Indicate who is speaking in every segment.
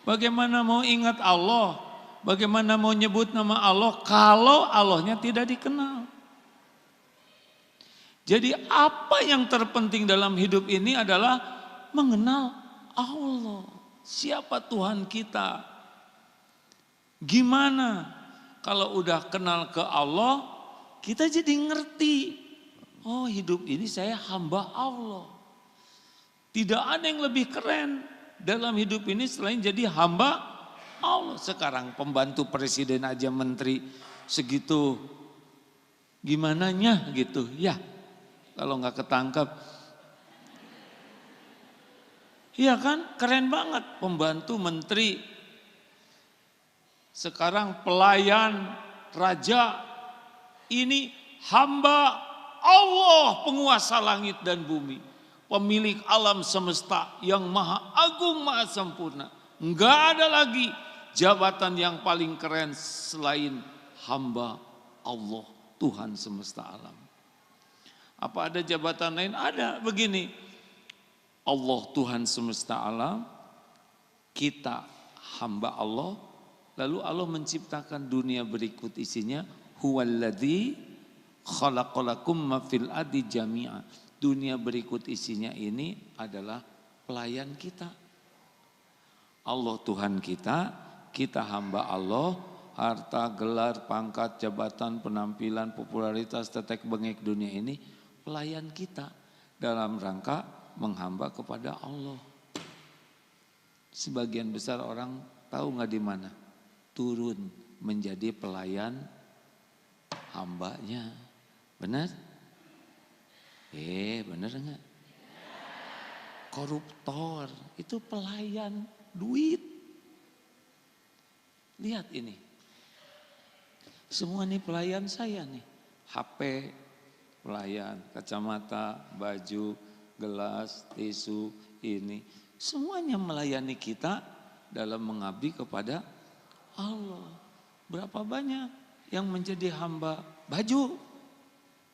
Speaker 1: Bagaimana mau ingat Allah? Bagaimana mau nyebut nama Allah kalau Allahnya tidak dikenal? Jadi apa yang terpenting dalam hidup ini adalah mengenal Allah. Siapa Tuhan kita? Gimana kalau udah kenal ke Allah, kita jadi ngerti. Oh, hidup ini saya hamba Allah. Tidak ada yang lebih keren dalam hidup ini selain jadi hamba Allah. Sekarang pembantu presiden aja menteri segitu gimananya gitu ya. Kalau nggak ketangkap. Iya kan, keren banget pembantu menteri. Sekarang pelayan raja ini hamba Allah, penguasa langit dan bumi, pemilik alam semesta yang maha agung, maha sempurna. Enggak ada lagi jabatan yang paling keren selain hamba Allah, Tuhan semesta alam. Apa ada jabatan lain? Ada, begini. Allah Tuhan semesta alam, kita hamba Allah, lalu Allah menciptakan dunia berikut isinya. Huwaladzi khalaqalakum ma fil ardi jami'a. Dunia berikut isinya ini adalah pelayan kita. Allah Tuhan kita hamba Allah, harta, gelar, pangkat, jabatan, penampilan, popularitas, tetek bengek dunia ini pelayan kita dalam rangka menghamba kepada Allah. Sebagian besar orang tahu nggak di mana? Turun menjadi pelayan hambanya. Benar? Benar enggak? Koruptor itu pelayan duit. Lihat ini. Semua nih pelayan saya nih. HP pelayan, kacamata, baju, gelas, tisu, ini. Semuanya melayani kita dalam mengabdi kepada Allah. Berapa banyak yang menjadi hamba baju?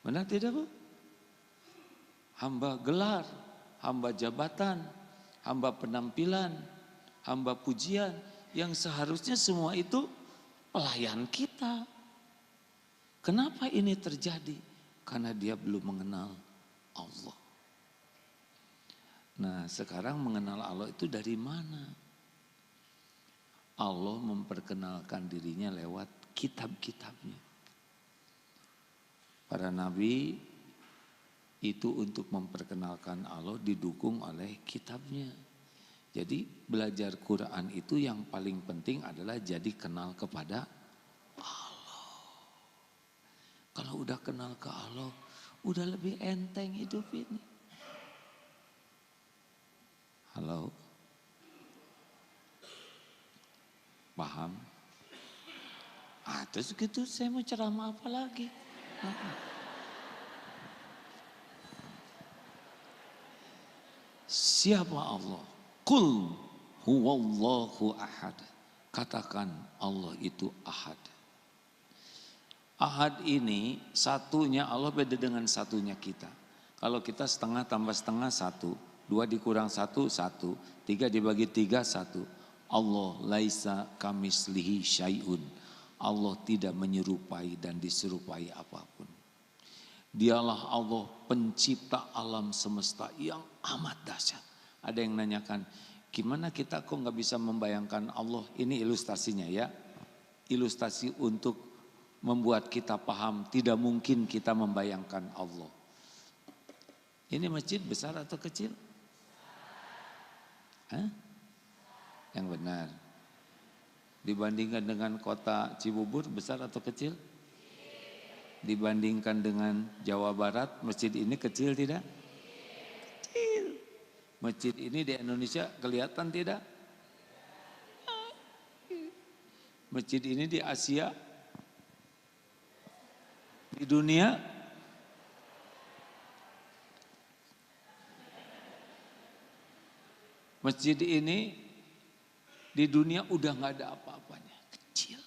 Speaker 1: Benar tidak Bu? Hamba gelar, hamba jabatan, hamba penampilan, hamba pujian. Yang seharusnya semua itu pelayan kita. Kenapa ini terjadi? Karena dia belum mengenal Allah. Nah, sekarang mengenal Allah itu dari mana? Allah memperkenalkan dirinya lewat kitab-kitabnya. Para nabi itu untuk memperkenalkan Allah didukung oleh kitabnya. Jadi belajar Quran itu yang paling penting adalah jadi kenal kepada kalau udah kenal ke Allah, udah lebih enteng hidup ini. Halo? Paham? Terus gitu saya mau ceramah apa lagi? Siapa Allah? Qul huwallahu ahad. Katakan Allah itu ahad. Ahad ini satunya Allah beda dengan satunya kita. Kalau kita setengah tambah setengah satu, 2 dikurang 1, 1, 3 dibagi 3, 1. Allah laisa kamislihi syai'un. Allah tidak menyerupai dan diserupai apapun. Dialah Allah pencipta alam semesta yang amat dahsyat. Ada yang nanyakan, gimana kita kok nggak bisa membayangkan Allah? Ini ilustrasinya ya. Ilustrasi untuk membuat kita paham tidak mungkin kita membayangkan Allah. Ini masjid besar atau kecil? Yang benar. Dibandingkan dengan kota Cibubur besar atau kecil? Dibandingkan dengan Jawa Barat, masjid ini kecil tidak? Kecil. Masjid ini di Indonesia kelihatan tidak? Masjid ini di Asia, di dunia, masjid ini di dunia udah nggak ada apa-apanya, kecil.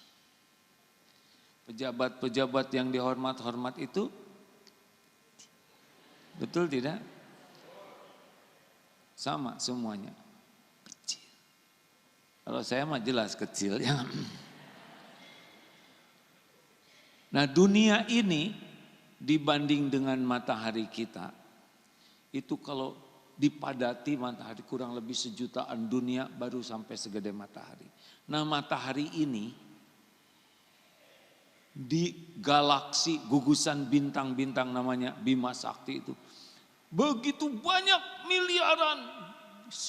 Speaker 1: Pejabat-pejabat yang dihormat-hormat itu, betul tidak? Sama semuanya, kecil. Kalau saya mah jelas kecil ya. Nah dunia ini dibanding dengan matahari kita, itu kalau dipadati matahari kurang lebih sejutaan dunia baru sampai segede matahari. Nah matahari ini di galaksi gugusan bintang-bintang namanya Bima Sakti itu begitu banyak miliaran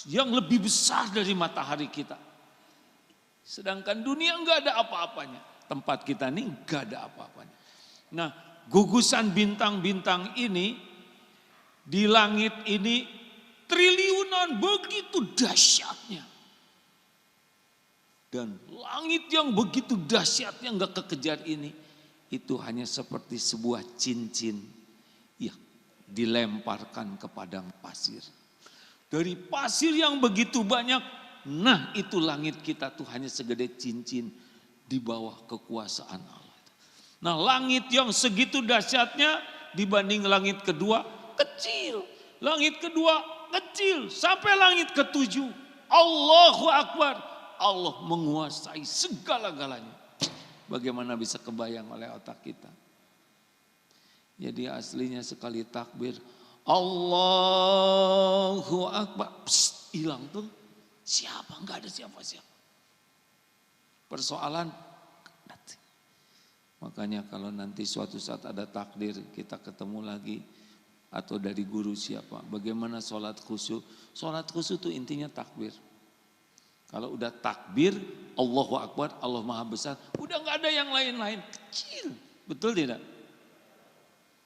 Speaker 1: yang lebih besar dari matahari kita. Sedangkan dunia enggak ada apa-apanya. Tempat kita ini enggak ada apa-apanya. Nah, gugusan bintang-bintang ini di langit ini triliunan, begitu dahsyatnya. Dan langit yang begitu dahsyatnya enggak kekejar ini, itu hanya seperti sebuah cincin ya dilemparkan ke padang pasir. Dari pasir yang begitu banyak, nah itu langit kita tuh hanya segede cincin di bawah kekuasaan Allah. Nah langit yang segitu dahsyatnya dibanding langit kedua kecil. Langit kedua kecil sampai langit ketujuh. Allahu Akbar. Allah menguasai segala-galanya. Bagaimana bisa kebayang oleh otak kita. Jadi aslinya sekali takbir Allahu Akbar. Psst, hilang tuh. Siapa? Enggak ada siapa-siapa. Persoalan, makanya kalau nanti suatu saat ada takdir kita ketemu lagi atau dari guru siapa, bagaimana sholat khusyuk? Sholat khusyuk itu intinya takbir. Kalau udah takbir, Allahu Akbar, Allah Maha Besar, udah nggak ada yang lain-lain, kecil, betul tidak?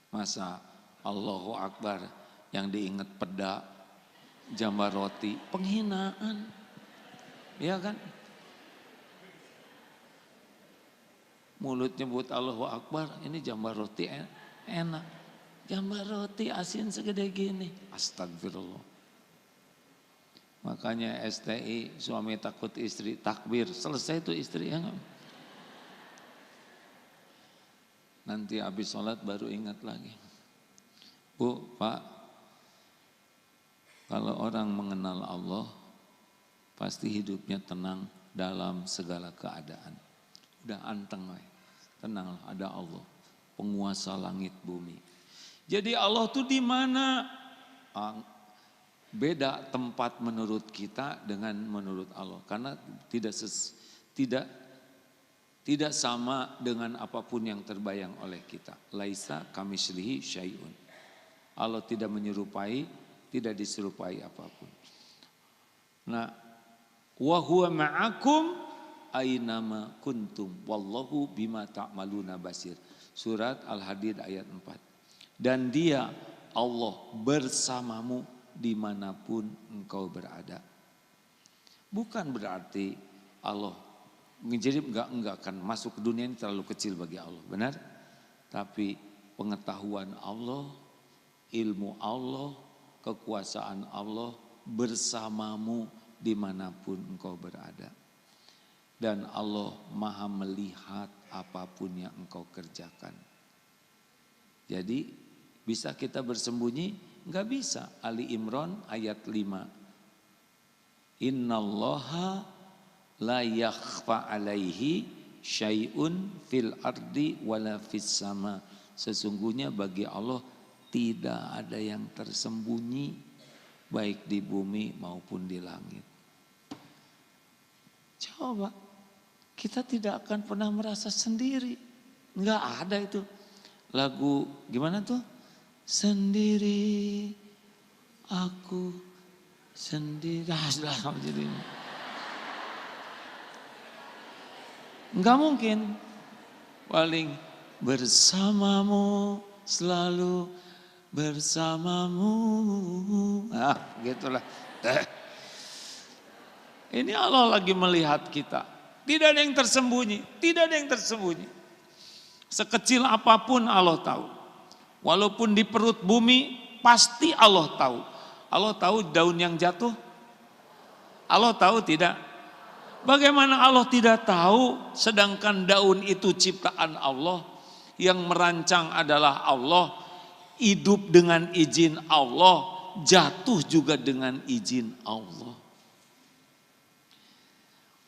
Speaker 1: Masa Allahu Akbar yang diingat peda, jambar roti, penghinaan, ya kan? Mulut nyebut Allahu Akbar, ini jambar roti enak. Jambar roti asin segede gini. Astagfirullah. Makanya STI, suami takut istri takbir. Selesai itu istri ya. Nanti habis sholat baru ingat lagi. Bu, Pak, kalau orang mengenal Allah, pasti hidupnya tenang dalam segala keadaan. Udah anteng, tenang, ada Allah, penguasa langit bumi. Jadi Allah tuh di mana? Beda tempat menurut kita dengan menurut Allah, karena tidak sama dengan apapun yang terbayang oleh kita. Laisa kamitslihi syai'un. Allah tidak menyerupai, tidak diserupai apapun. Nah, wa huwa ma'akum ainama kuntum wallahu bima ta'maluna basir. Surat Al-Hadid ayat 4. Dan dia Allah bersamamu dimanapun engkau berada. Bukan berarti Allah jadi enggak akan masuk ke dunia ini terlalu kecil bagi Allah, benar? Tapi pengetahuan Allah, ilmu Allah, kekuasaan Allah bersamamu dimanapun engkau berada. Dan Allah Maha melihat apapun yang engkau kerjakan. Jadi bisa kita bersembunyi? Enggak bisa. Ali Imran ayat 5. Innallaha la yakhfa alaihi syai'un fil ardi wala fis sama. Sesungguhnya bagi Allah tidak ada yang tersembunyi baik di bumi maupun di langit. Coba, kita tidak akan pernah merasa sendiri. Enggak ada itu. Lagu gimana tuh? Sendiri, aku sendiri. Jadi enggak mungkin. Paling bersamamu, selalu bersamamu. Gitulah. Ini Allah lagi melihat kita. Tidak ada yang tersembunyi, tidak ada yang tersembunyi. Sekecil apapun Allah tahu. Walaupun di perut bumi pasti Allah tahu. Allah tahu daun yang jatuh? Allah tahu tidak? Bagaimana Allah tidak tahu sedangkan daun itu ciptaan Allah, yang merancang adalah Allah, hidup dengan izin Allah, jatuh juga dengan izin Allah.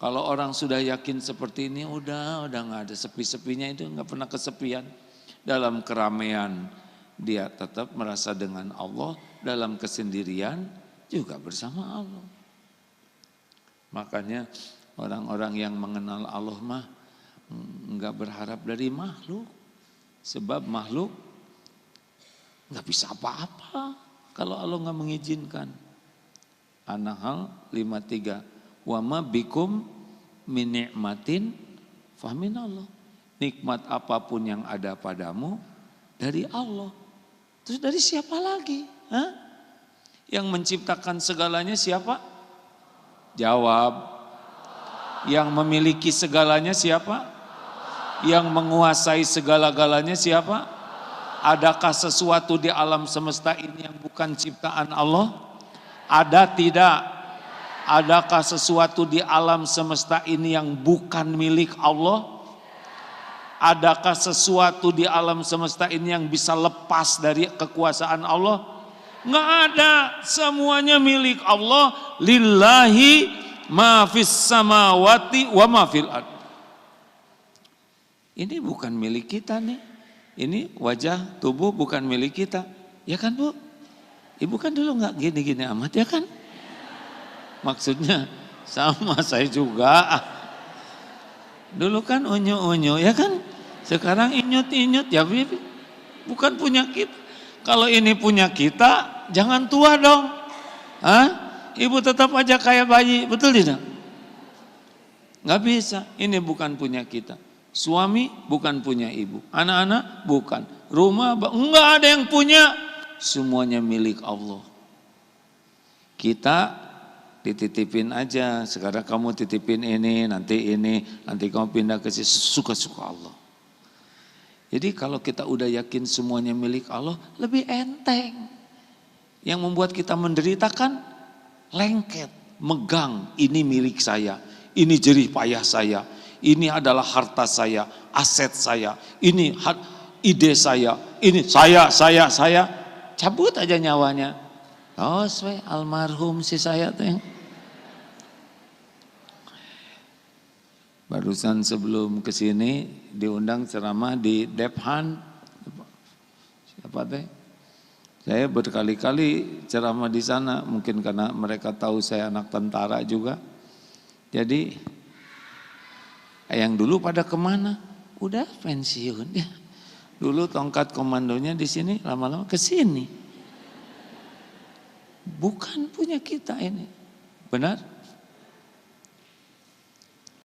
Speaker 1: Kalau orang sudah yakin seperti ini, udah nggak ada sepi-sepinya, itu nggak pernah kesepian. Dalam keramaian dia tetap merasa dengan Allah, dalam kesendirian juga bersama Allah. Makanya orang-orang yang mengenal Allah mah nggak berharap dari makhluk, sebab makhluk nggak bisa apa-apa kalau Allah nggak mengizinkan. An-Nahl 53. Wa ma bikum min ni'matin famin Allah. Nikmat apapun yang ada padamu dari Allah. Terus dari siapa lagi? Hah? Yang menciptakan segalanya siapa? Jawab. Yang memiliki segalanya siapa? Yang menguasai segala-galanya siapa? Adakah sesuatu di alam semesta ini yang bukan ciptaan Allah? Ada tidak? Adakah sesuatu di alam semesta ini yang bukan milik Allah? Adakah sesuatu di alam semesta ini yang bisa lepas dari kekuasaan Allah? Nggak ada, semuanya milik Allah. Lillahi ma fis samawati wa ma fil ard. Ini bukan milik kita nih. Ini wajah tubuh bukan milik kita. Ya kan Bu? Ibu kan dulu nggak gini-gini amat ya kan? Maksudnya sama saya juga. Dulu kan unyu-unyu ya kan? Sekarang inyut-inyut ya bukan punya kita. Kalau ini punya kita, jangan tua dong. Hah? Ibu tetap aja kayak bayi, betul tidak? Nggak bisa, ini bukan punya kita. Suami bukan punya ibu, anak-anak bukan. Rumah enggak ada yang punya, semuanya milik Allah. Kita dititipin aja, sekarang kamu titipin ini, nanti kamu pindah ke sini, suka-suka Allah. Jadi kalau kita udah yakin semuanya milik Allah, lebih enteng. Yang membuat kita menderita kan lengket, megang, ini milik saya, ini jerih payah saya, ini adalah harta saya, aset saya, ini ide saya, ini saya, cabut aja nyawanya. Oh, almarhum si saya tuh yang barusan sebelum kesini diundang ceramah di Dephan. Siapa teh? Saya berkali-kali ceramah di sana, mungkin karena mereka tahu saya anak tentara juga. Jadi yang dulu pada kemana? Udah pensiun ya. Dulu tongkat komandonya di sini, lama-lama ke sini. Bukan punya kita ini. Benar?